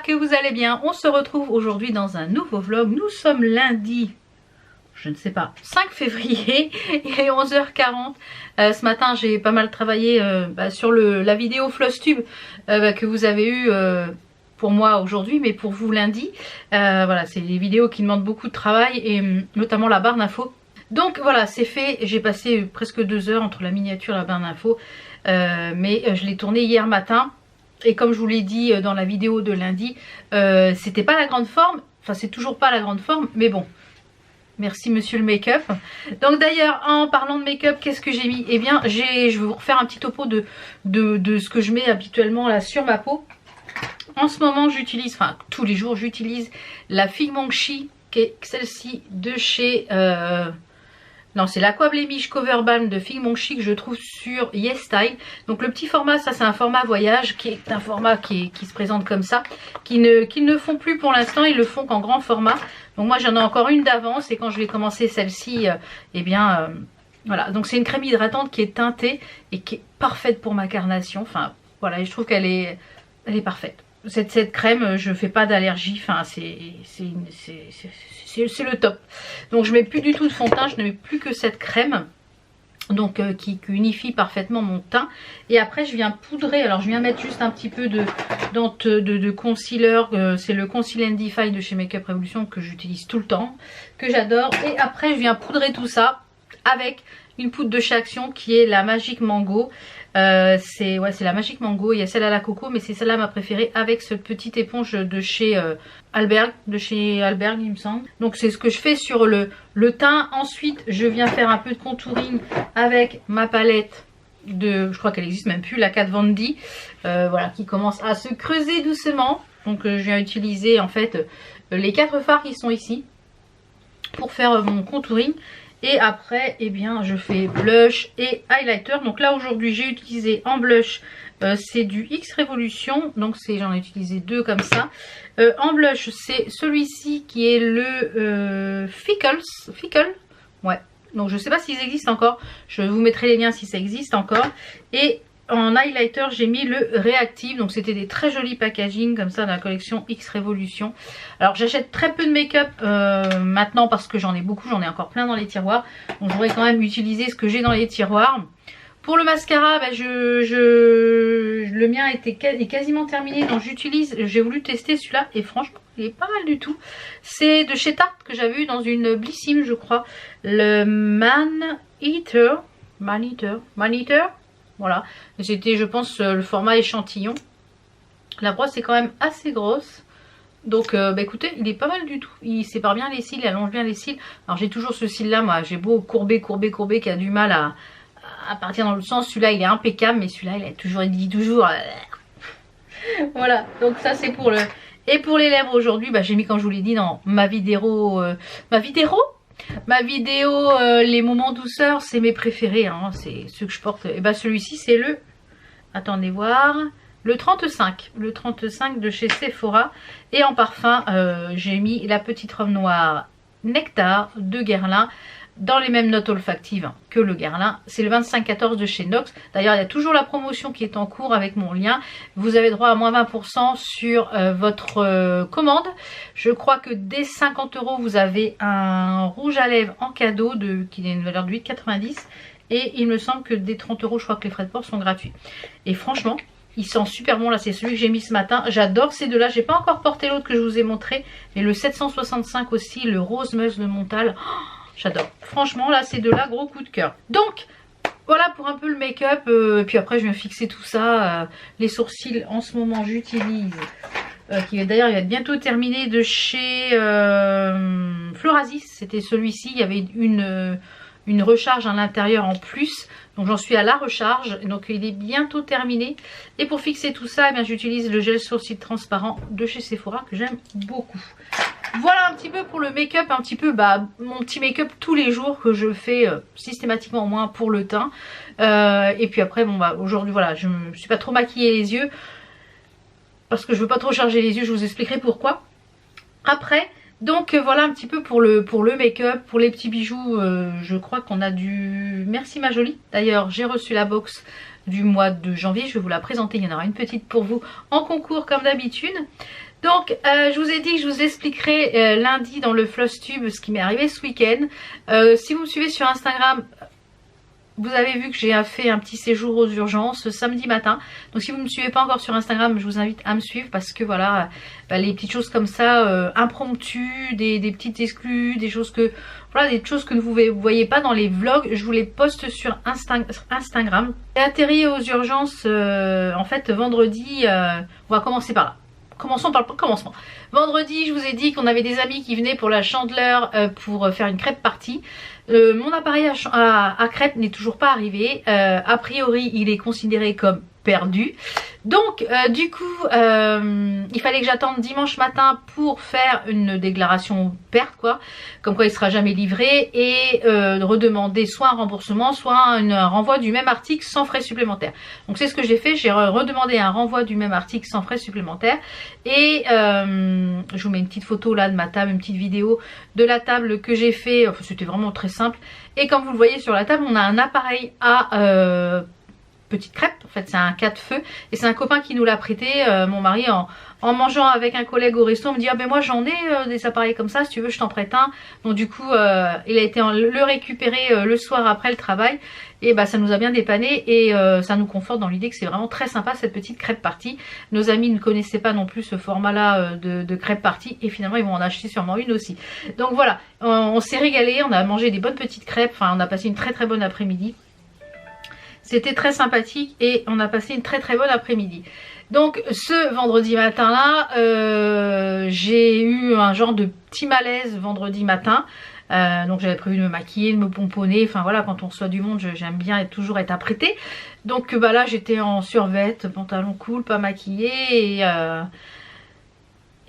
j'espère que vous allez bien. On se retrouve aujourd'hui dans un nouveau vlog. Nous sommes lundi, je ne sais pas, 5 février, il est 11h40. Ce matin j'ai pas mal travaillé sur la vidéo Flosstube que vous avez eu pour moi aujourd'hui, mais pour vous lundi. Voilà, c'est des vidéos qui demandent beaucoup de travail et notamment la barre d'infos. Donc voilà, c'est fait, j'ai passé presque 2 heures entre la miniature et la barre d'infos, mais je l'ai tourné hier matin. Et comme je vous l'ai dit dans la vidéo de lundi, c'était pas la grande forme, enfin c'est toujours pas la grande forme, mais bon, merci monsieur le make-up. Donc d'ailleurs, en parlant de make-up, qu'est-ce que j'ai mis? Eh bien, je vais vous refaire un petit topo de ce que je mets habituellement là sur ma peau. En ce moment, j'utilise, enfin tous les jours, j'utilise la Figmongshi, qui est celle-ci de chez... non, c'est l'Aqua Blemish Cover Balm de Figmongshi que je trouve sur YesStyle. Donc le petit format, ça c'est un format voyage qui est un format qui se présente comme ça, qu'ils ne font plus pour l'instant, ils le font qu'en grand format. Donc moi j'en ai encore une d'avance et quand je vais commencer celle-ci, eh bien voilà. Donc c'est une crème hydratante qui est teintée et qui est parfaite pour ma carnation. Enfin voilà, et je trouve qu'elle est parfaite. Cette crème, je fais pas d'allergie, enfin c'est le top. Donc je mets plus du tout de fond de teint, je ne mets plus que cette crème. Donc qui unifie parfaitement mon teint. Et après je viens poudrer, alors je viens mettre juste un petit peu de concealer, c'est le Conceal and Define de chez Makeup Revolution que j'utilise tout le temps, que j'adore. Et après je viens poudrer tout ça avec une poudre de chez Action qui est la Magic Mango. C'est la Magic Mango, il y a celle à la coco, mais c'est celle-là ma préférée avec cette petite éponge de chez Alberg, il me semble. Donc c'est ce que je fais sur le teint. Ensuite je viens faire un peu de contouring avec ma palette de, je crois qu'elle existe même plus, la Kat Von D, voilà, qui commence à se creuser doucement. Donc je viens utiliser en fait les 4 fards qui sont ici pour faire mon contouring. Et après, eh bien, je fais blush et highlighter. Donc là, aujourd'hui, j'ai utilisé en blush, c'est du X Revolution. Donc j'en ai utilisé 2 comme ça. En blush, c'est celui-ci qui est le Fickle. Ouais. Donc je sais pas s'ils existent encore. Je vous mettrai les liens si ça existe encore. Et en highlighter, j'ai mis le Reactive. Donc c'était des très jolis packaging comme ça dans la collection X Revolution. Alors j'achète très peu de make-up maintenant parce que j'en ai beaucoup. J'en ai encore plein dans les tiroirs. Donc je voudrais quand même utiliser ce que j'ai dans les tiroirs. Pour le mascara, le mien est quasiment terminé. Donc j'ai voulu tester celui-là. Et franchement, il est pas mal du tout. C'est de chez Tarte que j'avais eu dans une Blissim, je crois. Le Man Eater. Voilà, c'était je pense le format échantillon. La brosse est quand même assez grosse. Donc écoutez, il est pas mal du tout. Il sépare bien les cils, il allonge bien les cils. Alors j'ai toujours ce cil là, moi j'ai beau courber qui a du mal à partir dans le sens. Celui-là il est impeccable, mais celui-là il dit toujours voilà, donc ça c'est pour le... Et pour les lèvres aujourd'hui, j'ai mis, comme je vous l'ai dit dans ma vidéo les moments douceurs, c'est mes préférés, hein, c'est ceux que je porte. Et celui-ci c'est le, attendez voir, le 35 de chez Sephora. Et en parfum, j'ai mis la petite robe noire Nectar de Guerlain, dans les mêmes notes olfactives que le Guerlain. C'est le 25-14 de chez Nox. D'ailleurs il y a toujours la promotion qui est en cours avec mon lien. Vous avez droit à moins 20% sur votre commande. Je crois que dès 50 € vous avez un rouge à lèvres en cadeau qui a une valeur de 8,90. Et il me semble que dès 30 €, je crois que les frais de port sont gratuits. Et franchement, il sent super bon. Là c'est celui que j'ai mis ce matin. J'adore ces deux-là. J'ai pas encore porté l'autre que je vous ai montré. Mais le 765 aussi, le rose Meuse de Montal. J'adore. Franchement, là, ces deux-là, gros coup de cœur. Donc, voilà pour un peu le make-up. Puis après, je viens fixer tout ça. Les sourcils, en ce moment, j'utilise. D'ailleurs, il va être bientôt terminé de chez Florasis. C'était celui-ci. Il y avait une recharge à l'intérieur en plus. Donc, j'en suis à la recharge. Donc, il est bientôt terminé. Et pour fixer tout ça, j'utilise le gel sourcil transparent de chez Sephora que j'aime beaucoup. Voilà un petit peu pour le make-up, un petit peu mon petit make-up tous les jours que je fais systématiquement au moins pour le teint. Et puis après, aujourd'hui voilà, je ne me suis pas trop maquillée les yeux parce que je veux pas trop charger les yeux, je vous expliquerai pourquoi. Après, donc voilà un petit peu pour le make-up, pour les petits bijoux, je crois qu'on a du Merci ma jolie. D'ailleurs, j'ai reçu la box du mois de janvier, je vais vous la présenter, il y en aura une petite pour vous en concours comme d'habitude. Donc je vous ai dit que je vous expliquerai lundi dans le Flosstube ce qui m'est arrivé ce week-end. Si vous me suivez sur Instagram, vous avez vu que j'ai fait un petit séjour aux urgences samedi matin. Donc si vous ne me suivez pas encore sur Instagram, je vous invite à me suivre parce que voilà, les petites choses comme ça, impromptues, des petites exclus, des choses que voilà, des choses que vous ne voyez pas dans les vlogs, je vous les poste sur Instagram. J'ai atterri aux urgences en fait vendredi, on va commencer par là. Commençons par le commencement. Vendredi, je vous ai dit qu'on avait des amis qui venaient pour la Chandeleur pour faire une crêpe party. Mon appareil à crêpe n'est toujours pas arrivé. A priori, il est considéré comme perdu. Donc, du coup, il fallait que j'attende dimanche matin pour faire une déclaration perte, quoi. Comme quoi, il sera jamais livré et redemander soit un remboursement, soit un renvoi du même article sans frais supplémentaires. Donc, c'est ce que j'ai fait. J'ai redemandé un renvoi du même article sans frais supplémentaires. Et je vous mets une petite photo là de ma table, une petite vidéo de la table que j'ai fait. Enfin, c'était vraiment très simple. Et comme vous le voyez sur la table, on a un appareil à petite crêpe. En fait, c'est un 4 feux et c'est un copain qui nous l'a prêté. Mon mari, en mangeant avec un collègue au resto, me dit ah ben moi j'en ai des appareils comme ça, si tu veux je t'en prête un. Donc du coup il a été le récupérer le soir après le travail et bah ça nous a bien dépanné et ça nous conforte dans l'idée que c'est vraiment très sympa cette petite crêpe party. Nos amis ne connaissaient pas non plus ce format là de crêpe party et finalement ils vont en acheter sûrement une aussi. Donc voilà, on s'est régalé, on a mangé des bonnes petites crêpes, enfin on a passé une très très bonne après-midi. C'était très sympathique et on a passé une très très bonne après-midi. Donc ce vendredi matin là, j'ai eu un genre de petit malaise vendredi matin. Donc j'avais prévu de me maquiller, de me pomponner. Enfin voilà, quand on reçoit du monde, j'aime bien toujours être apprêtée. Donc bah là j'étais en survêt, pantalon cool, pas maquillée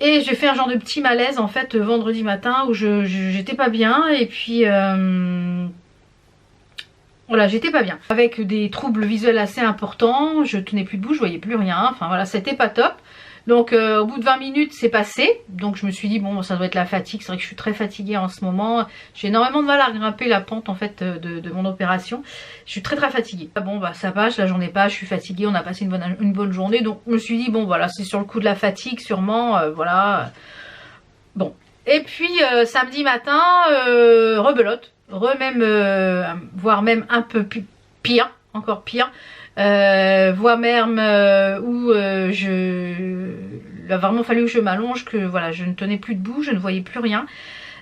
et j'ai fait un genre de petit malaise en fait vendredi matin où j'étais pas bien et puis... Voilà, j'étais pas bien. Avec des troubles visuels assez importants, je tenais plus debout, je voyais plus rien. Enfin voilà, c'était pas top. Donc au bout de 20 minutes, c'est passé. Donc je me suis dit, bon, ça doit être la fatigue. C'est vrai que je suis très fatiguée en ce moment. J'ai énormément de mal à grimper la pente en fait de mon opération. Je suis très très fatiguée. Bon bah ça passe, la journée passe, je suis fatiguée, on a passé une bonne journée. Donc je me suis dit, bon voilà, c'est sur le coup de la fatigue sûrement. Voilà. Bon. Et puis samedi matin, rebelote. Voire même un peu pire, encore pire, voire même où il a vraiment fallu que je m'allonge, que voilà, je ne tenais plus debout, je ne voyais plus rien.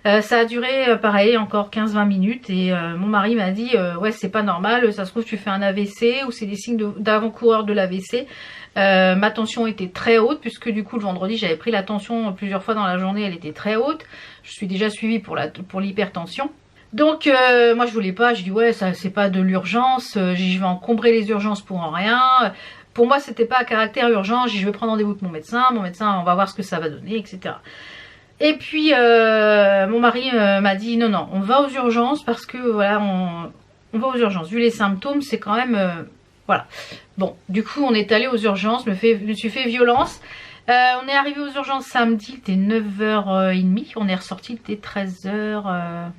Ça a duré pareil encore 15-20 minutes et mon mari m'a dit ouais c'est pas normal, ça se trouve tu fais un AVC ou c'est des signes d'avant-coureur de l'AVC. Ma tension était très haute puisque du coup le vendredi j'avais pris la tension plusieurs fois dans la journée, elle était très haute. Je suis déjà suivie pour l'hypertension. Donc moi je voulais pas, je dis ouais ça c'est pas de l'urgence, je vais encombrer les urgences pour en rien. Pour moi c'était pas à caractère urgent, je vais prendre rendez-vous avec mon médecin on va voir ce que ça va donner, etc. Et puis mon mari m'a dit non on va aux urgences parce que voilà on va aux urgences. Vu les symptômes c'est quand même voilà. Bon du coup on est allé aux urgences, je me suis fait violence. On est arrivé aux urgences samedi, il était 9h30, on est ressorti, il était 13h15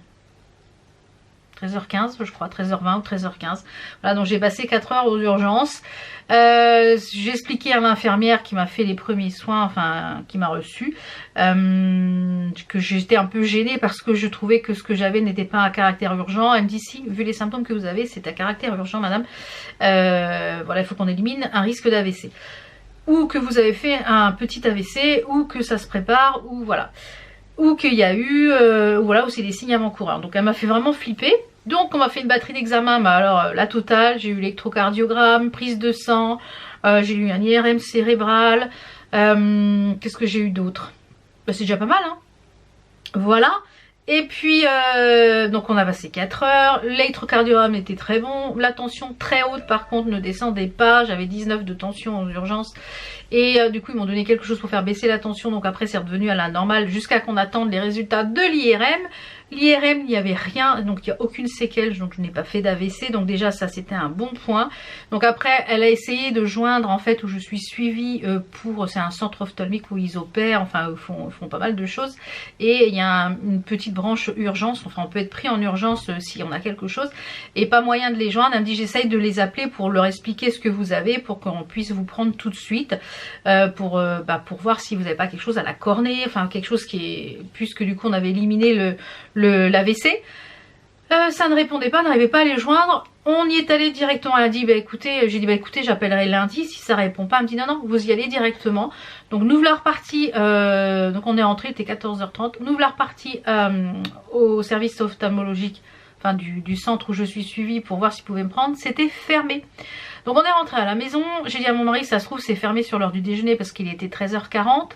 je crois, 13h20 ou 13h15. Voilà, donc j'ai passé 4 heures aux urgences. J'ai expliqué à l'infirmière qui m'a fait les premiers soins, enfin qui m'a reçu, que j'étais un peu gênée parce que je trouvais que ce que j'avais n'était pas à caractère urgent. Elle me dit si, vu les symptômes que vous avez, c'est à caractère urgent madame. Voilà, il faut qu'on élimine un risque d'AVC. Ou que vous avez fait un petit AVC, ou que ça se prépare, ou voilà. Ou qu'il y a eu, voilà, ou c'est des signes avant-coureurs. Donc elle m'a fait vraiment flipper. Donc on m'a fait une batterie d'examen, bah alors la totale, j'ai eu l'électrocardiogramme, prise de sang, j'ai eu un IRM cérébral, qu'est-ce que j'ai eu d'autre? Bah, c'est déjà pas mal hein. Voilà. Et puis donc on a passé 4 heures, l'électrocardiogramme était très bon, la tension très haute par contre ne descendait pas, j'avais 19 de tension en urgence et du coup ils m'ont donné quelque chose pour faire baisser la tension, donc après c'est redevenu à la normale jusqu'à qu'on attende les résultats de l'IRM. L'IRM, il n'y avait rien, donc il n'y a aucune séquelle, donc je n'ai pas fait d'AVC, donc déjà ça c'était un bon point. Donc après elle a essayé de joindre en fait où je suis suivie c'est un centre ophtalmique où ils opèrent, enfin ils font pas mal de choses. Et il y a une petite branche urgence, enfin on peut être pris en urgence si on a quelque chose. Et pas moyen de les joindre, elle me dit j'essaye de les appeler pour leur expliquer ce que vous avez, pour qu'on puisse vous prendre tout de suite, pour voir si vous n'avez pas quelque chose à la cornée, enfin quelque chose qui est, puisque du coup on avait éliminé l'AVC. Ça ne répondait pas, n'arrivait pas à les joindre. On y est allé directement. Elle a dit bah écoutez, j'ai dit bah écoutez, j'appellerai lundi si ça répond pas. Elle me dit non vous y allez directement. Donc nous voilà repartis, donc on est rentré, il était 14h30. Nous voilà repartis au service ophtalmologique, enfin du centre où je suis suivie pour voir s'ils pouvaient me prendre. C'était fermé. Donc on est rentré à la maison. J'ai dit à mon mari ça se trouve c'est fermé sur l'heure du déjeuner parce qu'il était 13h40.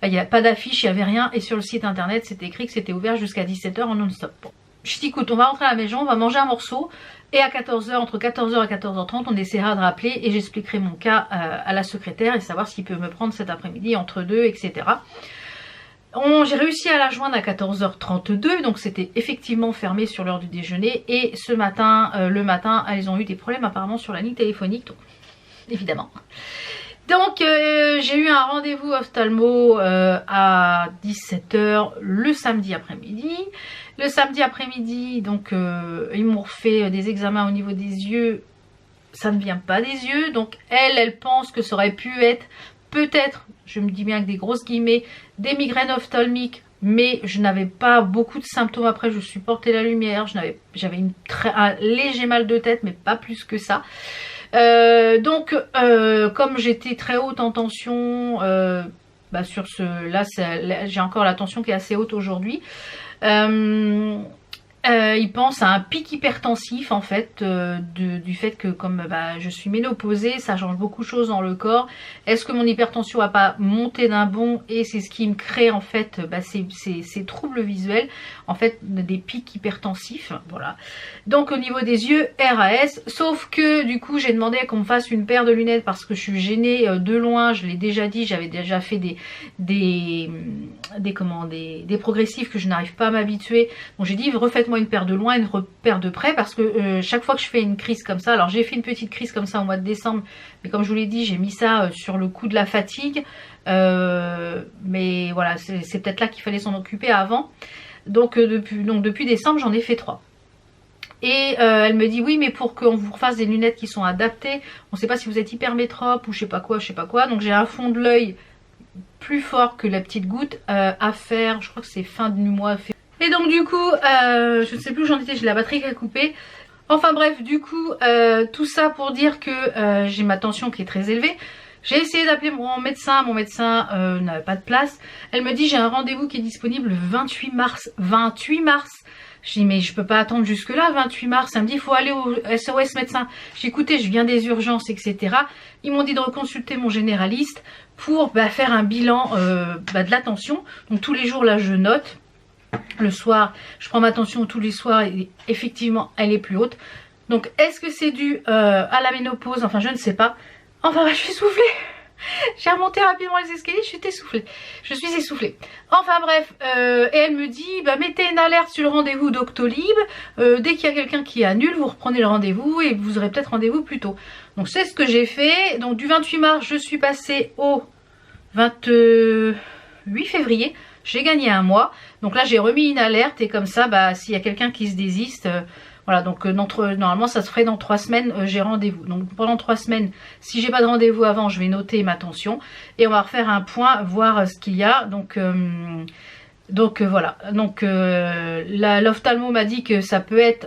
Il n'y a pas d'affiche, il n'y avait rien. Et sur le site internet, c'était écrit que c'était ouvert jusqu'à 17h en non-stop. Bon. Je dis écoute, on va rentrer à la maison, on va manger un morceau. Et à 14h, entre 14h et 14h30, on essaiera de rappeler et j'expliquerai mon cas à la secrétaire et savoir s'il peut me prendre cet après-midi entre deux, etc. J'ai réussi à la joindre à 14h32, donc c'était effectivement fermé sur l'heure du déjeuner. Et ce matin, le matin, elles ont eu des problèmes apparemment sur la ligne téléphonique, donc évidemment. Donc j'ai eu un rendez-vous ophtalmo à 17h le samedi après-midi. Le samedi après-midi, donc ils m'ont refait des examens au niveau des yeux. Ça ne vient pas des yeux, donc elle pense que ça aurait pu être peut-être, je me dis bien avec des grosses guillemets, des migraines ophtalmiques. Mais je n'avais pas beaucoup de symptômes après, je supportais la lumière, j'avais un léger mal de tête, mais pas plus que ça. Donc comme j'étais très haute en tension, sur là j'ai encore la tension qui est assez haute aujourd'hui. Il pense à un pic hypertensif en fait, du fait que comme je suis ménopausée, ça change beaucoup de choses dans le corps. Est-ce que mon hypertension va pas monter d'un bond et c'est ce qui me crée en fait ces troubles visuels, en fait des pics hypertensifs, voilà. Donc au niveau des yeux, RAS, sauf que du coup j'ai demandé qu'on me fasse une paire de lunettes parce que je suis gênée de loin, je l'ai déjà dit, j'avais déjà fait des progressifs que je n'arrive pas à m'habituer. Donc j'ai dit refaites-moi une paire de loin, une paire de près parce que chaque fois que je fais une crise comme ça, alors j'ai fait une petite crise comme ça au mois de décembre, mais comme je vous l'ai dit, j'ai mis ça sur le coup de la fatigue. Mais voilà, c'est peut-être là qu'il fallait s'en occuper avant. Donc depuis décembre, j'en ai fait 3. Et elle me dit oui mais pour qu'on vous refasse des lunettes qui sont adaptées, on ne sait pas si vous êtes hypermétrope ou je sais pas quoi. Donc j'ai un fond de l'œil plus fort que la petite goutte à faire, je crois que c'est fin du mois. Et donc du coup, je ne sais plus où j'en étais, j'ai la batterie qui a coupé. Enfin bref, du coup, tout ça pour dire que j'ai ma tension qui est très élevée. J'ai essayé d'appeler mon médecin n'avait pas de place. Elle me dit j'ai un rendez-vous qui est disponible le 28 mars. 28 mars. Je dis mais je peux pas attendre jusque là, 28 mars. Elle me dit il faut aller au SOS médecin. J'ai écouté, je viens des urgences, etc. Ils m'ont dit de reconsulter mon généraliste pour faire un bilan de la tension. Donc tous les jours là je note. Le soir, je prends ma tension tous les soirs et effectivement elle est plus haute. Donc est-ce que c'est dû à la ménopause? Enfin je ne sais pas. Enfin je suis essoufflée. J'ai remonté rapidement les escaliers, je suis essoufflée. Enfin bref, et elle me dit mettez une alerte sur le rendez-vous Doctolib. Dès qu'il y a quelqu'un qui annule, vous reprenez le rendez-vous et vous aurez peut-être rendez-vous plus tôt. Donc c'est ce que j'ai fait. Donc du 28 mars, je suis passée au 28 février. J'ai gagné un mois. Donc là j'ai remis une alerte et comme ça s'il y a quelqu'un qui se désiste, voilà, donc normalement ça se ferait dans 3 semaines, j'ai rendez-vous. Donc pendant 3 semaines, si j'ai pas de rendez-vous avant, je vais noter ma tension et on va refaire un point, voir ce qu'il y a. Donc voilà, donc l'ophtalmo m'a dit que ça peut être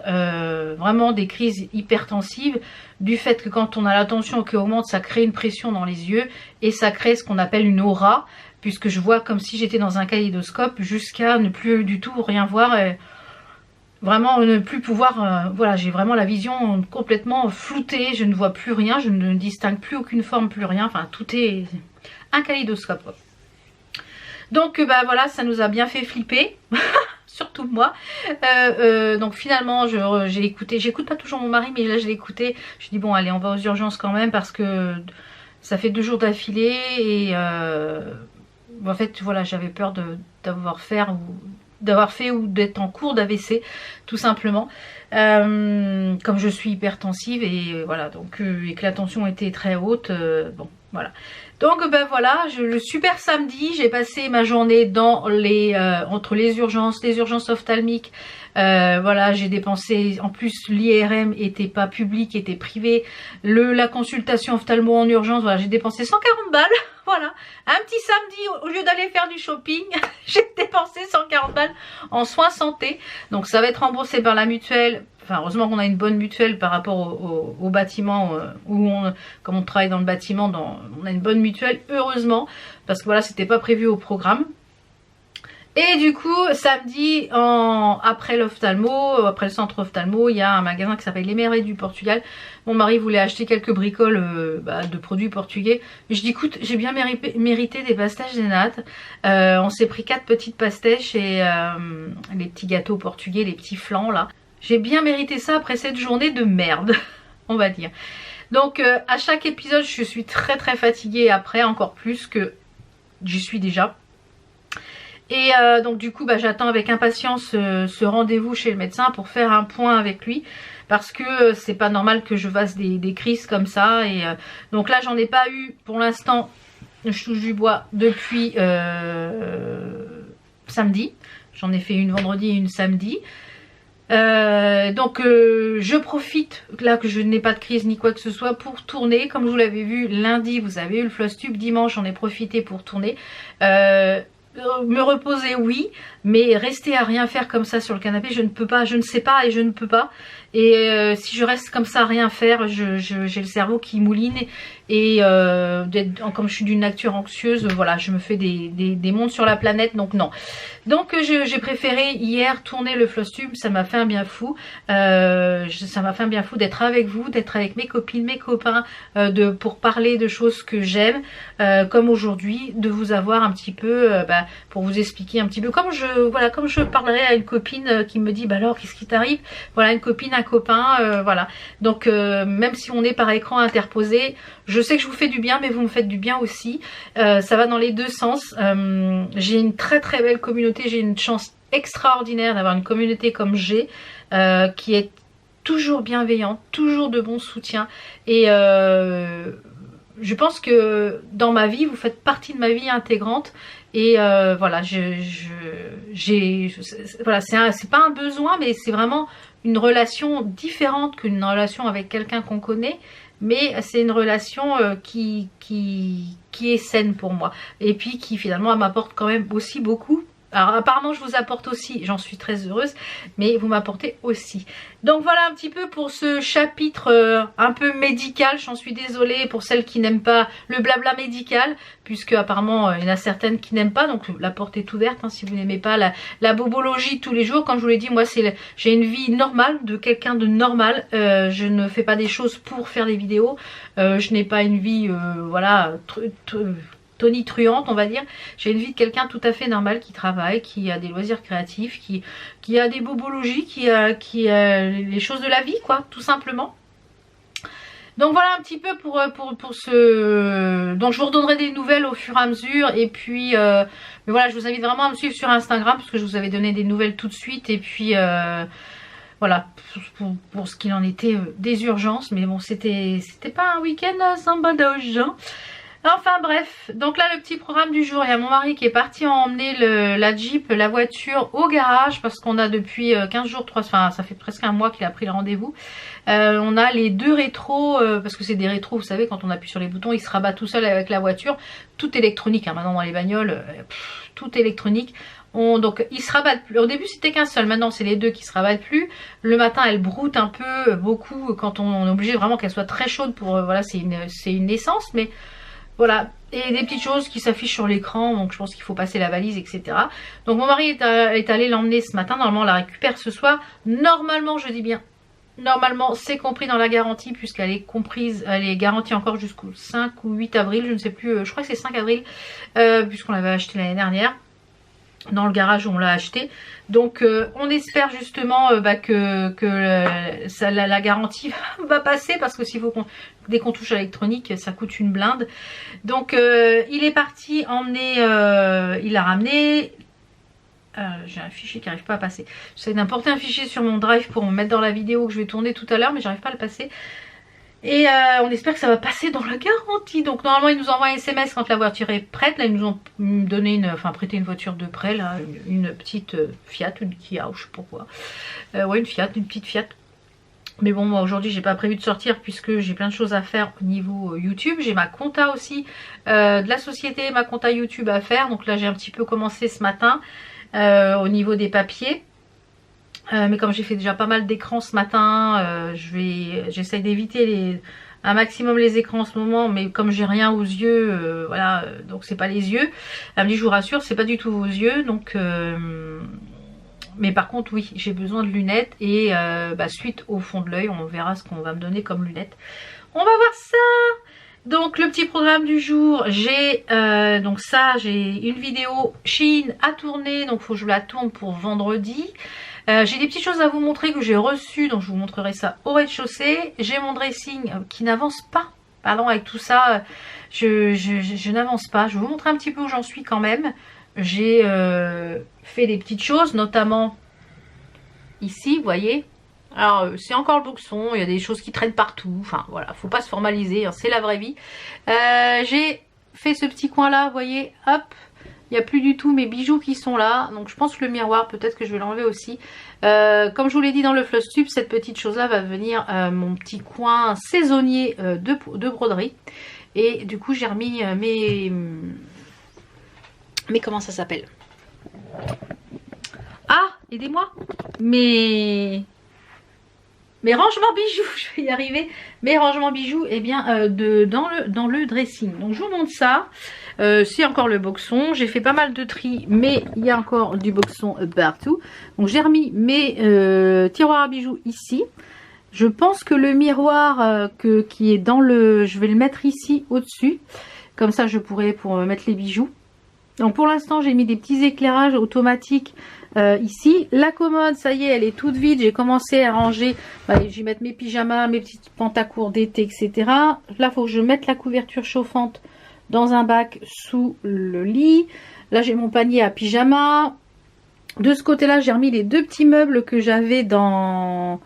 vraiment des crises hypertensives, du fait que quand on a la tension qui augmente, ça crée une pression dans les yeux et ça crée ce qu'on appelle une aura, puisque je vois comme si j'étais dans un kaléidoscope jusqu'à ne plus du tout rien voir. Vraiment ne plus pouvoir, voilà, j'ai vraiment la vision complètement floutée, je ne vois plus rien, je ne distingue plus aucune forme, plus rien, enfin tout est un kaléidoscope quoi. Donc voilà, ça nous a bien fait flipper, surtout moi. Donc finalement j'ai écouté, j'écoute pas toujours mon mari mais là je l'ai écouté, je dis bon allez on va aux urgences quand même parce que ça fait 2 jours d'affilée et en fait voilà j'avais peur d'avoir faire d'avoir fait ou d'être en cours d'AVC tout simplement. Comme je suis hypertensive et voilà, donc et que la tension était très haute, bon voilà. Donc ben voilà, le super samedi, j'ai passé ma journée dans les entre les urgences ophtalmiques. Voilà, j'ai dépensé, en plus l'IRM était pas public, était privé, la consultation ophtalmo en urgence, voilà, j'ai dépensé 140 balles. Voilà, un petit samedi, au lieu d'aller faire du shopping, j'ai dépensé 140 balles en soins santé. Donc ça va être remboursé par la mutuelle. Enfin, heureusement qu'on a une bonne mutuelle par rapport au bâtiment où comme on travaille dans le bâtiment, on a une bonne mutuelle, heureusement, parce que voilà, c'était pas prévu au programme. Et du coup, samedi, après l'ophtalmo, après le centre ophtalmo, il y a un magasin qui s'appelle Les Merveilles du Portugal. Mon mari voulait acheter quelques bricoles de produits portugais. Je dis, écoute, j'ai bien mérité des pastèches des nattes. On s'est pris 4 petites pastèches et les petits gâteaux portugais, les petits flans là. J'ai bien mérité ça après cette journée de merde, on va dire. Donc à chaque épisode, je suis très fatiguée après, encore plus que j'y suis déjà. Et donc du coup j'attends avec impatience ce rendez-vous chez le médecin pour faire un point avec lui, parce que c'est pas normal que je fasse des crises comme ça. Et donc là j'en ai pas eu pour l'instant, je touche du bois, depuis samedi. J'en ai fait une vendredi et une samedi. Donc je profite là que je n'ai pas de crise ni quoi que ce soit pour tourner. Comme vous l'avez vu, lundi vous avez eu le floss tube, dimanche j'en ai profité pour tourner. Me reposer oui, mais rester à rien faire comme ça sur le canapé, je ne peux pas, je ne sais pas et je ne peux pas. Et si je reste comme ça à rien faire, j'ai le cerveau qui mouline. Et comme je suis d'une nature anxieuse, voilà, je me fais des mondes sur la planète, donc non. Donc j'ai préféré hier tourner le floss tube, ça m'a fait un bien fou. Ça m'a fait un bien fou d'être avec vous, d'être avec mes copines, mes copains, pour parler de choses que j'aime, comme aujourd'hui, de vous avoir un petit peu, pour vous expliquer un petit peu, comme je parlerais à une copine qui me dit, bah alors qu'est-ce qui t'arrive, voilà, une copine, un copain, voilà. Donc même si on est par écran interposé, je sais que je vous fais du bien, mais vous me faites du bien aussi. Ça va dans les deux sens. J'ai une très belle communauté, j'ai une chance extraordinaire d'avoir une communauté comme j'ai, qui est toujours bienveillante, toujours de bon soutien. Et je pense que dans ma vie, vous faites partie de ma vie intégrante. Et voilà, voilà, c'est pas un besoin, mais c'est vraiment une relation différente qu'une relation avec quelqu'un qu'on connaît. Mais c'est une relation qui est saine pour moi. Et puis qui finalement m'apporte quand même aussi beaucoup. Alors apparemment je vous apporte aussi, j'en suis très heureuse, mais vous m'apportez aussi. Donc voilà un petit peu pour ce chapitre un peu médical. J'en suis désolée pour celles qui n'aiment pas le blabla médical, puisque apparemment il y en a certaines qui n'aiment pas, donc la porte est ouverte hein, si vous n'aimez pas la bobologie tous les jours. Comme je vous l'ai dit, moi j'ai une vie normale, de quelqu'un de normal. Je ne fais pas des choses pour faire des vidéos, je n'ai pas une vie voilà tonitruante on va dire. J'ai une vie de quelqu'un tout à fait normal, qui travaille, qui a des loisirs créatifs, qui a des bobologies, qui a les choses de la vie quoi, tout simplement. Donc voilà un petit peu pour ce... Donc je vous redonnerai des nouvelles au fur et à mesure. Et puis mais voilà, je vous invite vraiment à me suivre sur Instagram, parce que je vous avais donné des nouvelles tout de suite. Et puis voilà, pour ce qu'il en était des urgences. Mais bon, c'était pas un week-end sans badage hein. Enfin bref, donc là le petit programme du jour, il y a mon mari qui est parti emmener la Jeep, la voiture au garage, parce qu'on a depuis 15 jours, enfin ça fait presque un mois qu'il a pris le rendez-vous. On a les deux rétros, parce que c'est des rétros, vous savez, quand on appuie sur les boutons, il se rabat tout seul avec la voiture. Tout électronique, hein, maintenant dans les bagnoles, tout électronique. Donc ils se rabattent plus. Au début c'était qu'un seul, maintenant c'est les deux qui se rabattent plus. Le matin elle broute un peu, beaucoup, quand on est obligé vraiment qu'elle soit très chaude pour... voilà, c'est une essence, mais... Voilà, et des petites choses qui s'affichent sur l'écran, donc je pense qu'il faut passer la valise, etc. Donc mon mari est allé l'emmener ce matin, normalement on la récupère ce soir. Normalement, je dis bien, normalement c'est compris dans la garantie, puisqu'elle est comprise, elle est garantie encore jusqu'au 5 ou 8 avril, je ne sais plus, je crois que c'est 5 avril, puisqu'on l'avait acheté l'année dernière. Dans le garage où on l'a acheté. Donc on espère justement que la garantie va passer, parce que s'il faut dès qu'on touche à l'électronique ça coûte une blinde. Donc il est parti emmener, il a ramené j'ai un fichier qui n'arrive pas à passer. J'essaie d'importer un fichier sur mon drive pour me mettre dans la vidéo que je vais tourner tout à l'heure, mais j'arrive pas à le passer. Et on espère que ça va passer dans la garantie. Donc normalement ils nous envoient un SMS quand la voiture est prête. Là ils nous ont donné prêté une voiture de prêt, là, une petite Fiat, une Kia, je sais pas quoi. Ouais, une petite Fiat. Mais bon, moi aujourd'hui j'ai pas prévu de sortir puisque j'ai plein de choses à faire au niveau YouTube. J'ai ma compta aussi de la société, ma compta YouTube à faire. Donc là j'ai un petit peu commencé ce matin au niveau des papiers. Mais comme j'ai fait déjà pas mal d'écrans ce matin, j'essaye d'éviter un maximum les écrans en ce moment, mais comme j'ai rien aux yeux, voilà, donc c'est pas les yeux. Elle me dit je vous rassure, c'est pas du tout vos yeux, donc mais par contre oui, j'ai besoin de lunettes et suite au fond de l'œil, on verra ce qu'on va me donner comme lunettes. On va voir ça. Donc le petit programme du jour, j'ai une vidéo Shein à tourner, donc il faut que je la tourne pour vendredi. J'ai des petites choses à vous montrer que j'ai reçues, donc je vous montrerai ça au rez-de-chaussée. J'ai mon dressing qui n'avance pas. Pardon, avec tout ça, je n'avance pas. Je vais vous montrer un petit peu où j'en suis quand même. J'ai fait des petites choses, notamment ici, vous voyez. Alors, c'est encore le boxon, il y a des choses qui traînent partout. Enfin, voilà, faut pas se formaliser, hein, c'est la vraie vie. J'ai fait ce petit coin-là, vous voyez, hop. Il n'y a plus du tout mes bijoux qui sont là. Donc je pense que le miroir, peut-être que je vais l'enlever aussi. Comme je vous l'ai dit dans le floss tube, cette petite chose-là va venir mon petit coin saisonnier de broderie. Et du coup, j'ai remis mes comment ça s'appelle? Ah, aidez-moi. Mes rangements bijoux, je vais y arriver. Mes rangements bijoux, eh bien, dans le dressing. Donc je vous montre ça. C'est encore le boxon. J'ai fait pas mal de tri, mais il y a encore du boxon partout. Donc j'ai remis mes tiroirs à bijoux ici. Je pense que le miroir qui est dans le... Je vais le mettre ici au-dessus. Comme ça je pourrai pour mettre les bijoux. Donc pour l'instant j'ai mis des petits éclairages automatiques ici. La commode, ça y est, elle est toute vide. J'ai commencé à ranger. Je vais mettre mes pyjamas, mes petites pantacours d'été, etc. Là il faut que je mette la couverture chauffante dans un bac sous le lit. Là j'ai mon panier à pyjama. De ce côté là j'ai remis les deux petits meubles que j'avais dans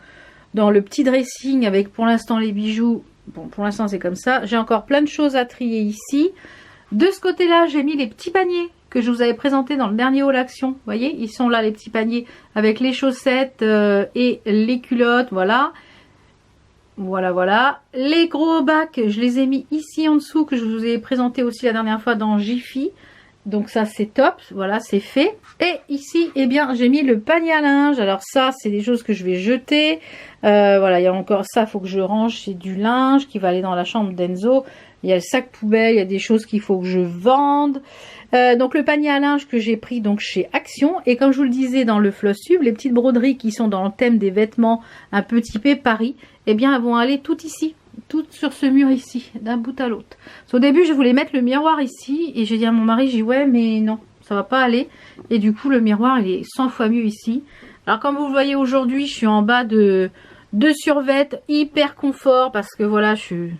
le petit dressing avec pour l'instant les bijoux. Bon, pour l'instant c'est comme ça. J'ai encore plein de choses à trier ici. De ce côté là j'ai mis les petits paniers que je vous avais présenté dans le dernier haul action. Vous voyez, ils sont là les petits paniers avec les chaussettes et les culottes, voilà. Voilà. Les gros bacs, je les ai mis ici en dessous que je vous ai présenté aussi la dernière fois dans Jiffy. Donc ça c'est top, voilà, c'est fait. Et ici, eh bien, j'ai mis le panier à linge. Alors ça, c'est des choses que je vais jeter. Voilà, il y a encore ça, il faut que je range. C'est du linge qui va aller dans la chambre d'Enzo. Il y a le sac poubelle, il y a des choses qu'il faut que je vende. Donc le panier à linge que j'ai pris donc chez Action. Et comme je vous le disais dans le floss tube, les petites broderies qui sont dans le thème des vêtements un peu typés Paris, eh bien elles vont aller toutes ici. Toutes sur ce mur ici, d'un bout à l'autre. Au début je voulais mettre le miroir ici. Et j'ai dit à mon mari, j'ai dit ouais mais non, ça va pas aller. Et du coup le miroir il est 100 fois mieux ici. Alors comme vous le voyez aujourd'hui, je suis en bas de survêt, hyper confort. Parce que voilà, je suis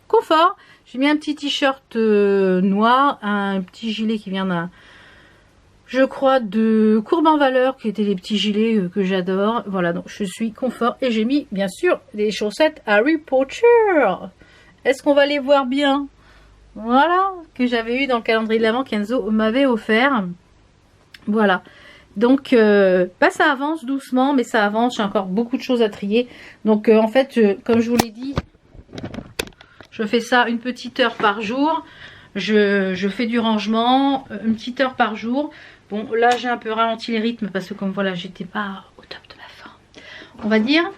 confort. J'ai mis un petit t-shirt noir, un petit gilet qui vient d'un, je crois, de Courbe en Valeur, qui étaient les petits gilets que j'adore. Voilà, donc je suis confort. Et j'ai mis, bien sûr, des chaussettes Harry Potter. Est-ce qu'on va les voir bien? Voilà, que j'avais eu dans le calendrier de l'Avent qu'Enzo m'avait offert. Voilà. Donc, ça avance doucement, mais ça avance. J'ai encore beaucoup de choses à trier. Donc, en fait, comme je vous l'ai dit... Je fais ça une petite heure par jour. Je fais du rangement, une petite heure par jour. Bon, là, j'ai un peu ralenti les rythmes parce que comme voilà, j'étais pas au top de ma forme, on va dire.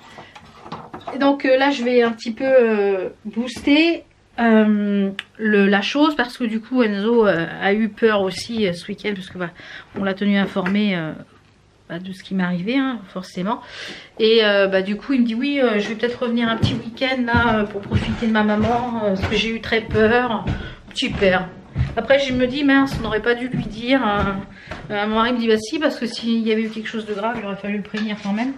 Et donc là, je vais un petit peu booster la chose parce que du coup, Enzo a eu peur aussi ce week-end parce que on l'a tenu informé de ce qui m'est arrivé, hein, forcément. Et du coup il me dit oui, je vais peut-être revenir un petit week-end là pour profiter de ma maman parce que j'ai eu très peur. Super. Après je me dis mince, on n'aurait pas dû lui dire. Mon mari me dit bah si, parce que s'il y avait eu quelque chose de grave il aurait fallu le prévenir quand même.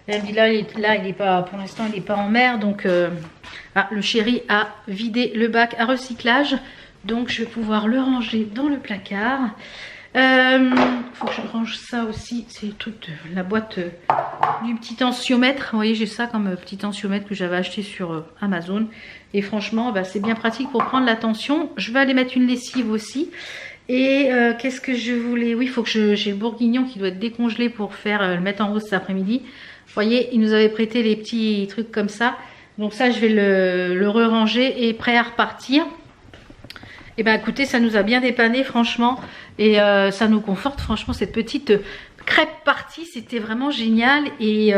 Et elle me dit là il est pas, pour l'instant il n'est pas en mer. Donc le chéri a vidé le bac à recyclage, donc je vais pouvoir le ranger dans le placard. Faut que je range ça aussi. C'est le truc de la boîte du petit tensiomètre. Vous voyez, j'ai ça comme petit tensiomètre que j'avais acheté sur Amazon. Et franchement, bah, c'est bien pratique pour prendre la tension. Je vais aller mettre une lessive aussi. Et qu'est-ce que je voulais? Oui, il faut que j'ai le bourguignon qui doit être décongelé pour faire le mettre en rose cet après-midi. Vous voyez, il nous avait prêté les petits trucs comme ça. Donc ça, je vais le re-ranger et prêt à repartir. Et ben écoutez, ça nous a bien dépanné franchement. Et ça nous conforte franchement cette petite crêpe partie. C'était vraiment génial et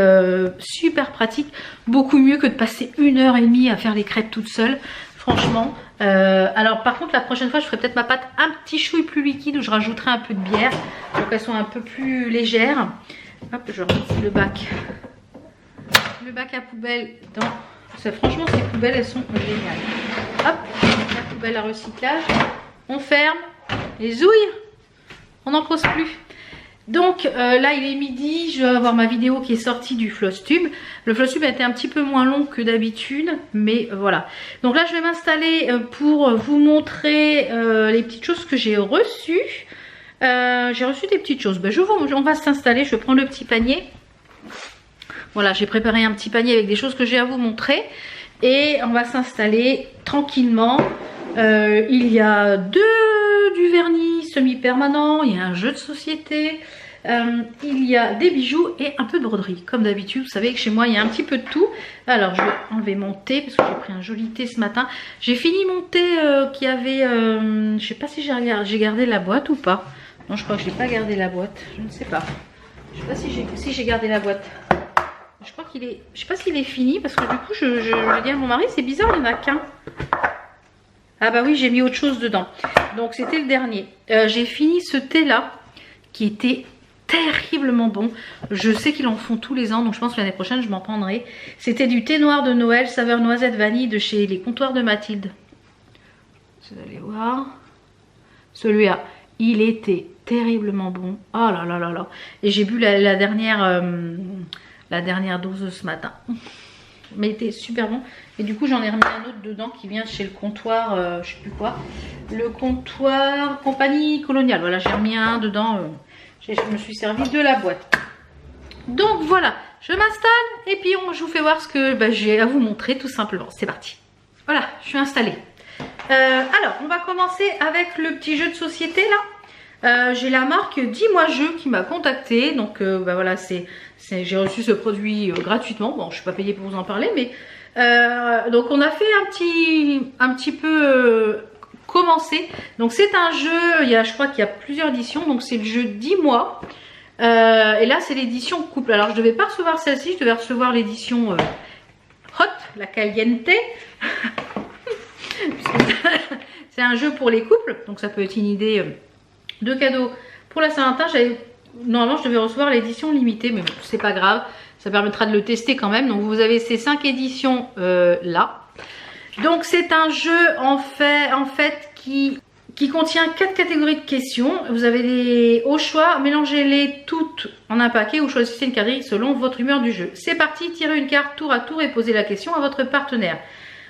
super pratique. Beaucoup mieux que de passer 1h30 à faire les crêpes toute seule. Franchement. Alors par contre la prochaine fois je ferai peut-être ma pâte un petit chouille plus liquide où je rajouterai un peu de bière. Pour qu'elles soient un peu plus légères. Hop, je remets le bac. Le bac à poubelle dans... Ça, franchement ces poubelles elles sont géniales. Hop, la poubelle à recyclage. On ferme. Les zouilles. On n'en pose plus. Donc là il est midi, je vais avoir ma vidéo qui est sortie du floss tube. Le floss tube a été un petit peu moins long que d'habitude, mais voilà. Donc là je vais m'installer pour vous montrer les petites choses que j'ai reçues. J'ai reçu des petites choses. Ben, on va s'installer, je vais prendre le petit panier. Voilà, j'ai préparé un petit panier avec des choses que j'ai à vous montrer. Et on va s'installer tranquillement. Il y a du vernis semi-permanent, il y a un jeu de société, il y a des bijoux et un peu de broderie. Comme d'habitude, vous savez que chez moi, il y a un petit peu de tout. Alors, je vais enlever mon thé parce que j'ai pris un joli thé ce matin. J'ai fini mon thé qui avait... je sais pas si j'ai gardé la boîte ou pas. Non, je crois que je n'ai pas gardé la boîte. Je ne sais pas. Je sais pas si j'ai gardé la boîte. Je crois qu'il est... Je sais pas s'il est fini parce que du coup, je dis à mon mari, c'est bizarre, il n'y en a qu'un. Ah bah oui, j'ai mis autre chose dedans. Donc c'était le dernier. J'ai fini ce thé là qui était terriblement bon. Je sais qu'ils en font tous les ans, donc je pense que l'année prochaine je m'en prendrai. C'était du thé noir de Noël, saveur noisette vanille de chez les comptoirs de Mathilde. Vous allez voir. Celui-là, il était terriblement bon. Oh là là là là. Et j'ai bu la dernière dose ce matin. Mais il était super bon. Et du coup j'en ai remis un autre dedans qui vient chez le comptoir, je sais plus quoi. Le comptoir Compagnie Coloniale. Voilà, j'ai remis un dedans. Je me suis servi de la boîte. Donc voilà, je m'installe et puis je vous fais voir ce que j'ai à vous montrer tout simplement. C'est parti. Voilà, je suis installée. Alors, on va commencer avec le petit jeu de société là. J'ai la marque Dis-moi Jeu qui m'a contacté. Donc voilà, j'ai reçu ce produit gratuitement. Bon, je suis pas payée pour vous en parler, mais donc on a fait un petit peu commencer. Donc c'est un jeu, je crois qu'il y a plusieurs éditions. Donc c'est le jeu 10 mois. Et là c'est l'édition couple. Alors je devais pas recevoir celle-ci, je devais recevoir l'édition hot, la caliente. C'est un jeu pour les couples, donc ça peut être une idée de cadeau pour la Saint-Valentin. Normalement je devais recevoir l'édition limitée, mais bon, c'est pas grave, ça permettra de le tester quand même. Donc vous avez ces 5 éditions là. Donc c'est un jeu en fait qui contient 4 catégories de questions. Vous avez au choix, mélangez-les toutes en un paquet ou choisissez une catégorie selon votre humeur du jeu. C'est parti, tirez une carte tour à tour et posez la question à votre partenaire.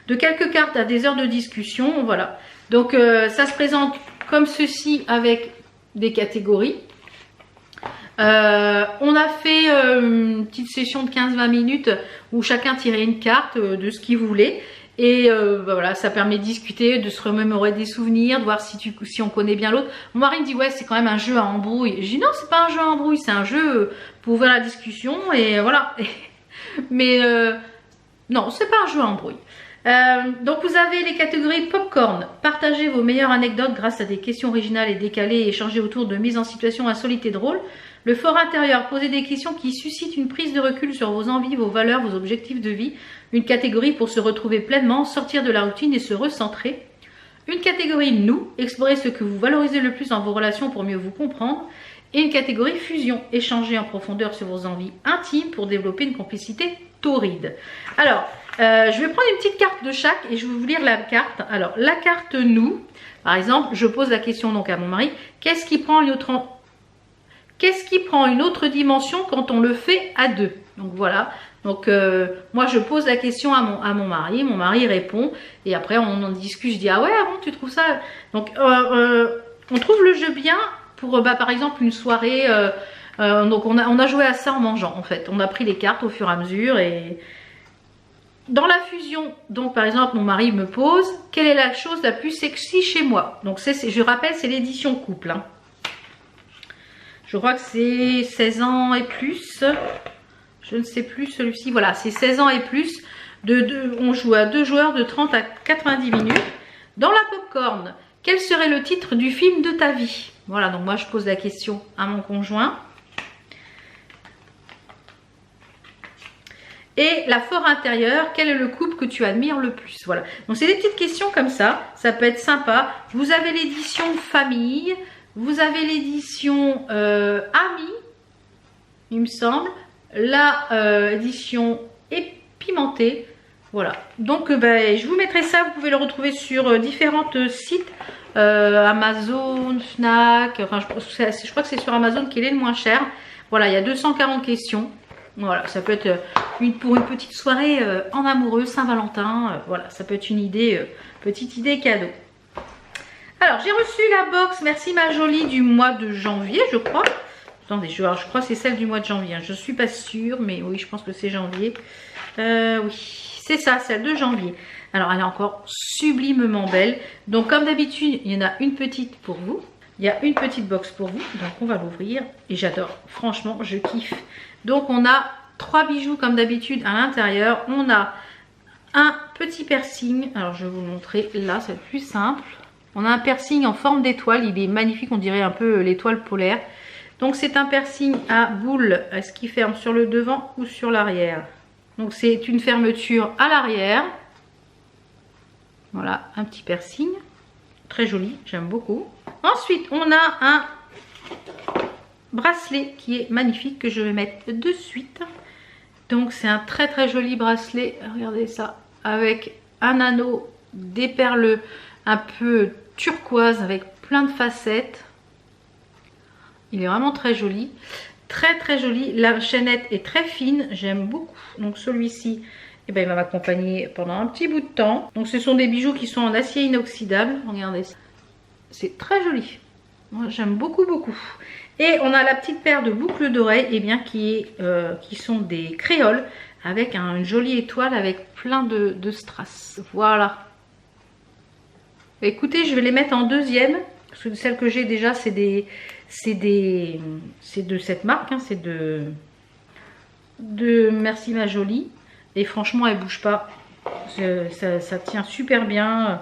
De quelques cartes à des heures de discussion, voilà. Donc ça se présente comme ceci avec des catégories. On a fait une petite session de 15-20 minutes où chacun tirait une carte de ce qu'il voulait. Et voilà, ça permet de discuter, de se remémorer des souvenirs, de voir si on connaît bien l'autre. Mon mari me dit ouais, c'est quand même un jeu à embrouille. Je dis non, c'est pas un jeu à embrouille, c'est un jeu pour ouvrir la discussion et voilà. Mais non, c'est pas un jeu à embrouille. Donc vous avez les catégories popcorn. Partagez vos meilleures anecdotes grâce à des questions originales et décalées et échangez autour de mises en situation insolites et drôles. Le fort intérieur, posez des questions qui suscitent une prise de recul sur vos envies, vos valeurs, vos objectifs de vie. Une catégorie pour se retrouver pleinement, sortir de la routine et se recentrer. Une catégorie nous, explorer ce que vous valorisez le plus dans vos relations pour mieux vous comprendre. Et une catégorie fusion, échanger en profondeur sur vos envies intimes pour développer une complicité torride. Alors, je vais prendre une petite carte de chaque et je vais vous lire la carte. Alors, la carte nous, par exemple, je pose la question donc à mon mari, qu'est-ce qui prend une autre dimension quand on le fait à deux? Donc voilà, donc moi je pose la question à mon mari répond et après on en discute, je dis ah ouais, bon, tu trouves ça? Donc on trouve le jeu bien pour par exemple une soirée. Donc on a joué à ça en mangeant en fait. On a pris les cartes au fur et à mesure et dans la fusion, donc par exemple mon mari me pose quelle est la chose la plus sexy chez moi. Donc je rappelle c'est l'édition couple. Hein. Je crois que c'est 16 ans et plus. Je ne sais plus celui-ci. Voilà, c'est 16 ans et plus. On joue à 2 joueurs de 30 à 90 minutes. Dans la popcorn, quel serait le titre du film de ta vie? Voilà, donc moi je pose la question à mon conjoint. Et la forêt intérieure, quel est le couple que tu admires le plus? Voilà, donc c'est des petites questions comme ça peut être sympa. Vous avez l'édition famille, vous avez l'édition amis, il me semble, la édition épimentée. Voilà, donc je vous mettrai ça, vous pouvez le retrouver sur différents sites, Amazon, Fnac, enfin je crois que c'est sur Amazon qu'il est le moins cher. Voilà, il y a 240 questions. Voilà, ça peut être pour une petite soirée en amoureux, Saint-Valentin. Voilà, ça peut être une idée, petite idée cadeau. Alors, j'ai reçu la box Merci ma jolie du mois de janvier, je crois. Attendez, je crois que c'est celle du mois de janvier. Hein. Je ne suis pas sûre, mais oui, je pense que c'est janvier. Oui, c'est ça, celle de janvier. Alors, elle est encore sublimement belle. Donc, comme d'habitude, il y en a une petite pour vous. Il y a une petite box pour vous. Donc, on va l'ouvrir. Et j'adore. Franchement, je kiffe. Donc on a 3 bijoux comme d'habitude à l'intérieur. On a un petit piercing. Alors je vais vous le montrer là, c'est le plus simple. On a un piercing en forme d'étoile. Il est magnifique, on dirait un peu l'étoile polaire. Donc c'est un piercing à boule. Est-ce qu'il ferme sur le devant ou sur l'arrière? Donc c'est une fermeture à l'arrière. Voilà, un petit piercing. Très joli, j'aime beaucoup. Ensuite on a un bracelet qui est magnifique que je vais mettre de suite. Donc c'est un très très joli bracelet, regardez ça, avec un anneau, des perles un peu turquoise avec plein de facettes. Il est vraiment très joli, très très joli. La chaînette est très fine, j'aime beaucoup. Donc celui-ci, eh ben, il va m'accompagner pendant un petit bout de temps. Donc ce sont des bijoux qui sont en acier inoxydable, regardez ça, c'est très joli. Moi j'aime beaucoup beaucoup. Et on a la petite paire de boucles d'oreilles, eh bien, qui sont des créoles avec une jolie étoile avec plein de strass. Voilà. Écoutez, je vais les mettre en deuxième. Parce que celles que j'ai déjà, c'est de cette marque. Hein, c'est de Merci ma jolie. Et franchement, elle ne bouge pas. Ça tient super bien.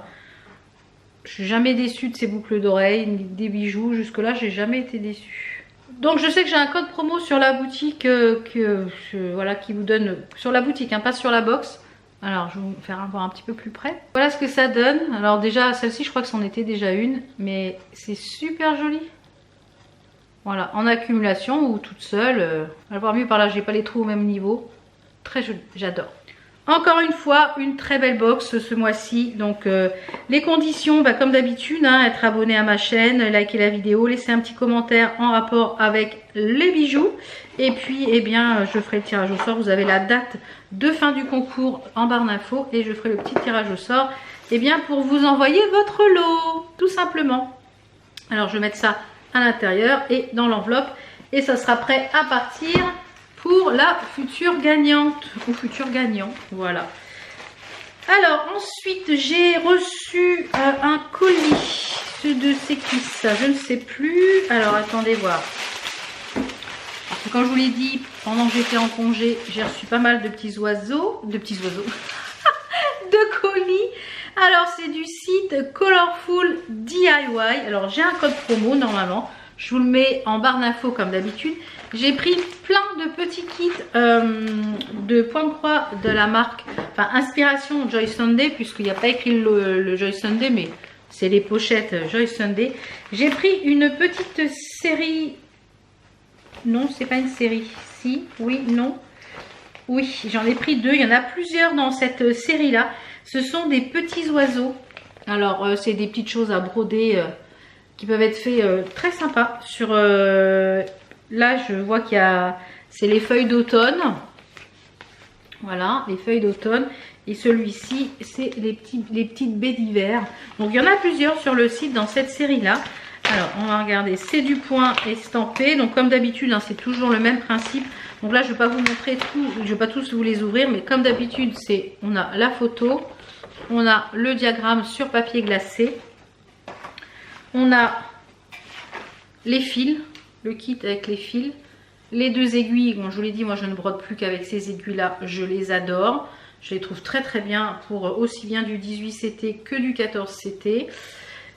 Je suis jamais déçue de ces boucles d'oreilles, des bijoux. Jusque là, j'ai jamais été déçue. Donc je sais que j'ai un code promo sur la boutique voilà, qui vous donne sur la boutique, hein, pas sur la box. Alors je vais vous faire voir un petit peu plus près. Voilà ce que ça donne. Alors déjà celle-ci, je crois que c'en était déjà une, mais c'est super joli. Voilà, en accumulation ou toute seule. On va voir mieux par là, j'ai pas les trous au même niveau. Très joli, j'adore. Encore une fois, une très belle box ce mois-ci. Donc les conditions, comme d'habitude, hein, être abonné à ma chaîne, liker la vidéo, laisser un petit commentaire en rapport avec les bijoux. Et puis, eh bien, je ferai le tirage au sort. Vous avez la date de fin du concours en barre d'infos. Et je ferai le petit tirage au sort, eh bien, pour vous envoyer votre lot, tout simplement. Alors, je vais mettre ça à l'intérieur et dans l'enveloppe. Et ça sera prêt à partir pour la future gagnante ou futur gagnant. Voilà. Alors ensuite j'ai reçu un colis de c'est qui ça, je ne sais plus. Alors attendez voir. Parce que quand je vous l'ai dit, pendant que j'étais en congé, j'ai reçu pas mal de petits oiseaux de colis. Alors c'est du site Colorful DIY. Alors j'ai un code promo normalement. Je vous le mets en barre d'infos comme d'habitude. J'ai pris plein de petits kits de point de croix de la marque, enfin inspiration Joy Sunday, puisqu'il n'y a pas écrit le Joy Sunday, mais c'est les pochettes Joy Sunday. J'ai pris une petite série, non c'est pas une série, si, oui, non, oui j'en ai pris 2, il y en a plusieurs dans cette série là. Ce sont des petits oiseaux, alors c'est des petites choses à broder qui peuvent être faits très sympas sur... Là, je vois qu'il y a... C'est les feuilles d'automne. Voilà, les feuilles d'automne. Et celui-ci, c'est les petites baies d'hiver. Donc, il y en a plusieurs sur le site dans cette série-là. Alors, on va regarder, c'est du point estampé. Donc, comme d'habitude, hein, c'est toujours le même principe. Donc là, je ne vais pas vous montrer tout, je ne vais pas tous vous les ouvrir. Mais comme d'habitude, on a la photo, on a le diagramme sur papier glacé. On a les fils, le kit avec les fils. Les 2 aiguilles, bon, je vous l'ai dit, moi, je ne brode plus qu'avec ces aiguilles-là. Je les adore. Je les trouve très très bien pour aussi bien du 18 CT que du 14 CT.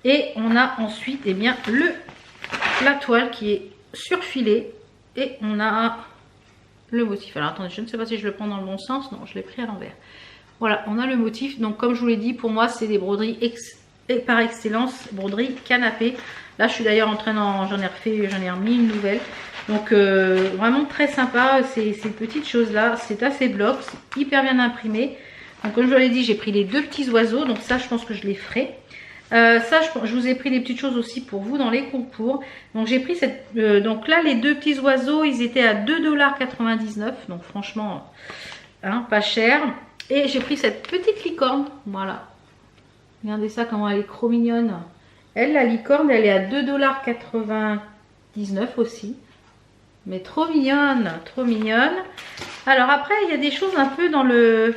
Et on a ensuite eh bien, la toile qui est surfilée. Et on a le motif. Alors attendez, je ne sais pas si je le prends dans le bon sens. Non, je l'ai pris à l'envers. Voilà, on a le motif. Donc comme je vous l'ai dit, pour moi, c'est des broderies par excellence. Broderie canapé. Là, je suis d'ailleurs en train j'en ai remis une nouvelle. Donc vraiment très sympa. Ces petites choses-là, c'est assez bloc. C'est hyper bien imprimé. Donc comme je vous l'ai dit, j'ai pris les 2 petits oiseaux. Donc ça, je pense que je les ferai. Ça, je vous ai pris des petites choses aussi pour vous dans les concours. Donc j'ai pris cette... donc là, les 2 petits oiseaux, ils étaient à 2,99 $. Donc franchement, hein, pas cher. Et j'ai pris cette petite licorne. Voilà. Regardez ça, comment elle est trop mignonne. Elle, la licorne, elle est à 2,99 $ aussi. Mais trop mignonne, trop mignonne. Alors après, il y a des choses un peu dans le...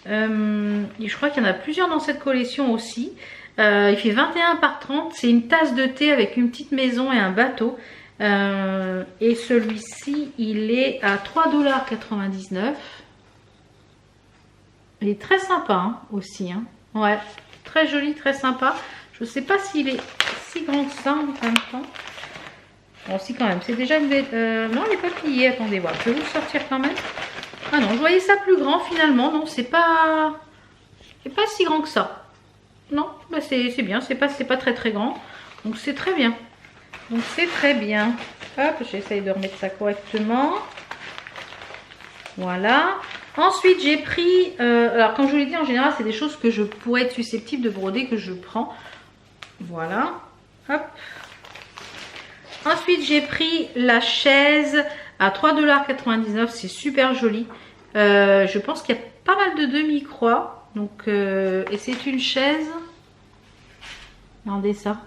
je crois qu'il y en a plusieurs dans cette collection aussi. Il fait 21 par 30. C'est une tasse de thé avec une petite maison et un bateau. Et celui-ci, il est à 3,99 $. Il est très sympa hein, aussi. Hein. Ouais, très joli, très sympa. Je ne sais pas s'il est si grand que ça en même temps. Bon, si quand même. C'est déjà une... non, il n'est pas plié. Attendez, voir. Je vais vous le sortir quand même. Ah non, je voyais ça plus grand finalement. Non, c'est pas si grand que ça. Non, bah c'est bien, c'est pas très très grand. Donc c'est très bien. Donc c'est très bien. Hop, j'essaye de remettre ça correctement. Voilà. Ensuite, j'ai pris... alors, comme je vous l'ai dit, en général, c'est des choses que je pourrais être susceptible de broder que je prends. Voilà. Hop. Ensuite, j'ai pris la chaise à 3,99 $. C'est super joli. Je pense qu'il y a pas mal de demi-croix. Donc, et c'est une chaise. Regardez ça.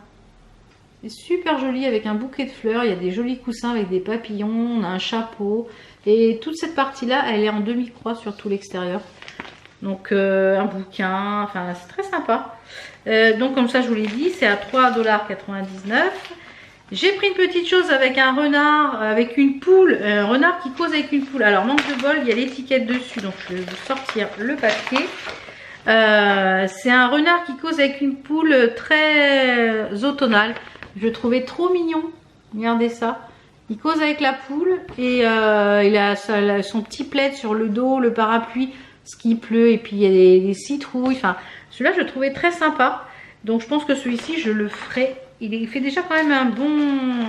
C'est super joli avec un bouquet de fleurs. Il y a des jolis coussins avec des papillons. On a un chapeau. Et toute cette partie-là, elle est en demi-croix sur tout l'extérieur. Donc, un bouquin. Enfin, c'est très sympa. Donc, comme ça, je vous l'ai dit, c'est à 3,99 $. J'ai pris une petite chose avec un renard, avec une poule. Un renard qui cause avec une poule. Alors, manque de bol, il y a l'étiquette dessus. Donc, je vais vous sortir le papier. C'est un renard qui cause avec une poule très automnale. Je le trouvais trop mignon. Regardez ça. Il cause avec la poule et il a son petit plaid sur le dos, le parapluie, ce qui pleut. Et puis il y a des citrouilles. Enfin, celui-là, je le trouvais très sympa. Donc je pense que celui-ci, je le ferai. Il fait déjà quand même un bon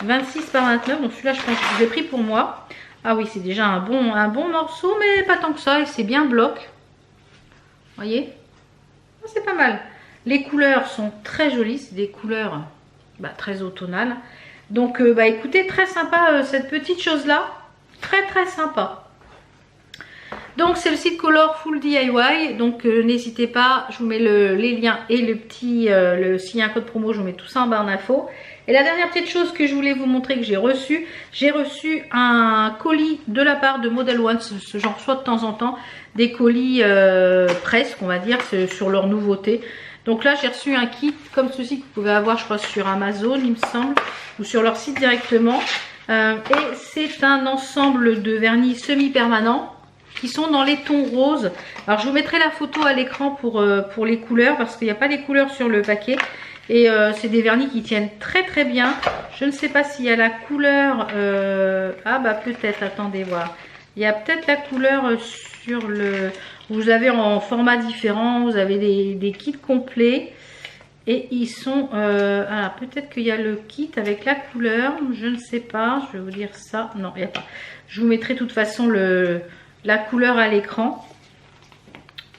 26 par 29. Donc celui-là, je pense que je l'ai pris pour moi. Ah oui, c'est déjà un bon morceau, mais pas tant que ça. Et c'est bien bloc. Voyez, c'est pas mal. Les couleurs sont très jolies, c'est des couleurs très automnales. Donc écoutez, très sympa cette petite chose là, très très sympa. Donc c'est le site Colorful DIY, donc n'hésitez pas, je vous mets les liens et s'il y a un code promo, je vous mets tout ça en barre d'infos. Et la dernière petite chose que je voulais vous montrer que j'ai reçu un colis de la part de Model One, ce genre soit de temps en temps, des colis presque on va dire, sur leur nouveauté. Donc là j'ai reçu un kit comme ceci que vous pouvez avoir je crois sur Amazon il me semble, ou sur leur site directement. Et c'est un ensemble de vernis semi-permanents qui sont dans les tons roses. Alors je vous mettrai la photo à l'écran pour les couleurs parce qu'il n'y a pas les couleurs sur le paquet. Et c'est des vernis qui tiennent très très bien. Je ne sais pas s'il y a la couleur... ah bah peut-être, attendez voir. Il y a peut-être la couleur sur le... Vous avez en format différent, vous avez des kits complets. Et ils sont... alors peut-être qu'il y a le kit avec la couleur, je ne sais pas. Je vais vous dire ça. Non, il n'y a pas. Je vous mettrai de toute façon la couleur à l'écran.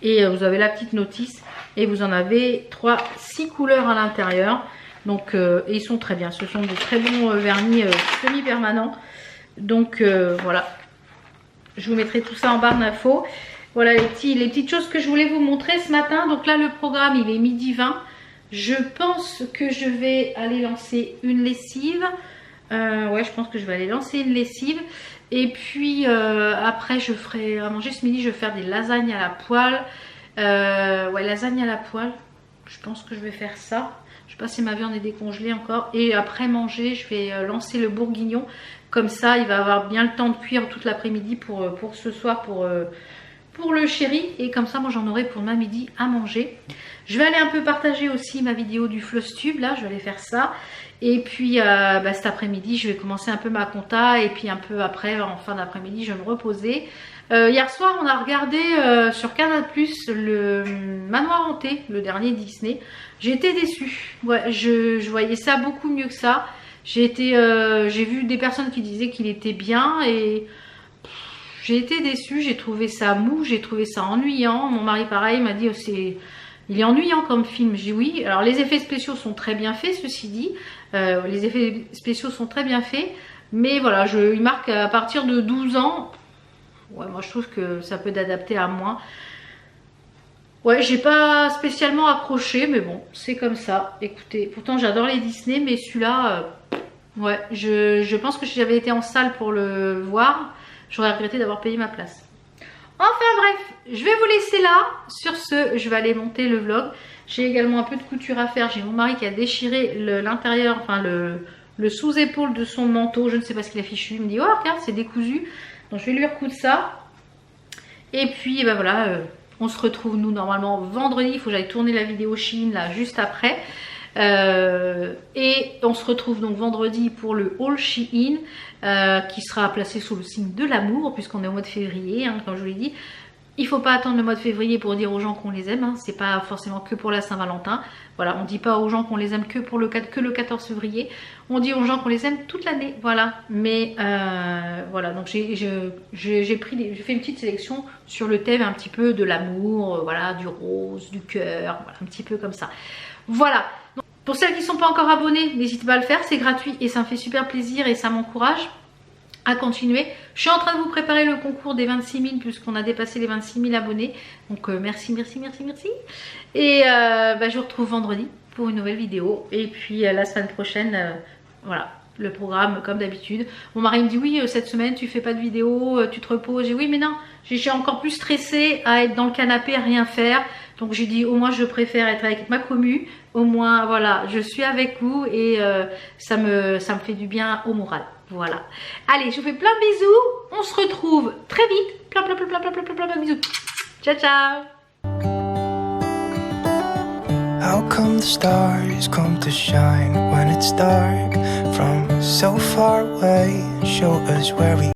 Et vous avez la petite notice. Et vous en avez 6 couleurs à l'intérieur. Donc ils sont très bien. Ce sont de très bons vernis semi-permanents. Donc voilà. Je vous mettrai tout ça en barre d'infos. Voilà les petites choses que je voulais vous montrer ce matin. Donc là le programme il est midi 20. Je pense que je vais aller lancer une lessive. Ouais, je pense que je vais aller lancer une lessive. Et puis après, je ferai à manger ce midi. Je vais faire des lasagnes à la poêle. Ouais, lasagne à la poêle. Je pense que je vais faire ça. Je sais pas si ma viande est décongelée encore. Et après manger, je vais lancer le bourguignon. Comme ça, il va avoir bien le temps de cuire toute l'après-midi pour ce soir, pour le chéri. Et comme ça, moi, j'en aurai pour ma midi à manger. Je vais aller un peu partager aussi ma vidéo du Flosstube. Là, je vais aller faire ça. Et puis, cet après-midi, je vais commencer un peu ma compta. Et puis, un peu après, en fin d'après-midi, je vais me reposer. Hier soir, on a regardé sur Canal+, le Manoir Hanté, le dernier Disney. J'ai été déçue. Ouais, je voyais ça beaucoup mieux que ça. J'ai vu des personnes qui disaient qu'il était bien et j'ai été déçue. J'ai trouvé ça mou, j'ai trouvé ça ennuyant. Mon mari, pareil, m'a dit il est ennuyant comme film. J'ai dit oui. Alors, les effets spéciaux sont très bien faits, ceci dit. Les effets spéciaux sont très bien faits. Mais voilà, il marque à partir de 12 ans. Ouais, moi je trouve que ça peut être adapté à moins. Ouais, j'ai pas spécialement accroché, mais bon, c'est comme ça. Écoutez, pourtant j'adore les Disney, mais celui-là, ouais, je pense que si j'avais été en salle pour le voir, j'aurais regretté d'avoir payé ma place. Enfin bref, je vais vous laisser là. Sur ce, je vais aller monter le vlog. J'ai également un peu de couture à faire. J'ai mon mari qui a déchiré l'intérieur, enfin le sous-épaule de son manteau. Je ne sais pas ce qu'il a fichu. Il me dit, oh regarde, c'est décousu. Donc je vais lui recoudre ça. Et puis ben voilà, on se retrouve nous normalement vendredi. Il faut que j'aille tourner la vidéo Shein là juste après. Et on se retrouve donc vendredi pour le haul Shein qui sera placé sous le signe de l'amour puisqu'on est au mois de février, hein, comme je vous l'ai dit. Il ne faut pas attendre le mois de février pour dire aux gens qu'on les aime, hein. C'est pas forcément que pour la Saint-Valentin. Voilà, on ne dit pas aux gens qu'on les aime que le 14 février. On dit aux gens qu'on les aime toute l'année, voilà. Mais voilà, donc j'ai fait une petite sélection sur le thème un petit peu de l'amour, voilà, du rose, du cœur, voilà, un petit peu comme ça. Voilà. Donc, pour celles qui ne sont pas encore abonnées, n'hésitez pas à le faire, c'est gratuit et ça me fait super plaisir et ça m'encourage à continuer. Je suis en train de vous préparer le concours des 26 000 puisqu'on a dépassé les 26 000 abonnés. Donc merci. Et je vous retrouve vendredi pour une nouvelle vidéo. Et puis la semaine prochaine, voilà, le programme comme d'habitude. Mon mari me dit oui, cette semaine tu fais pas de vidéo, tu te reposes. J'ai dit oui mais non, je suis encore plus stressée à être dans le canapé à rien faire. Donc j'ai dit au moins je préfère être avec ma commu. Au moins voilà, je suis avec vous et ça me fait du bien au moral. Voilà. Allez, je vous fais plein de bisous. On se retrouve très vite. Plein de bisous. Ciao, ciao. How come the stars come to shine when it's dark from so far away? Show us where we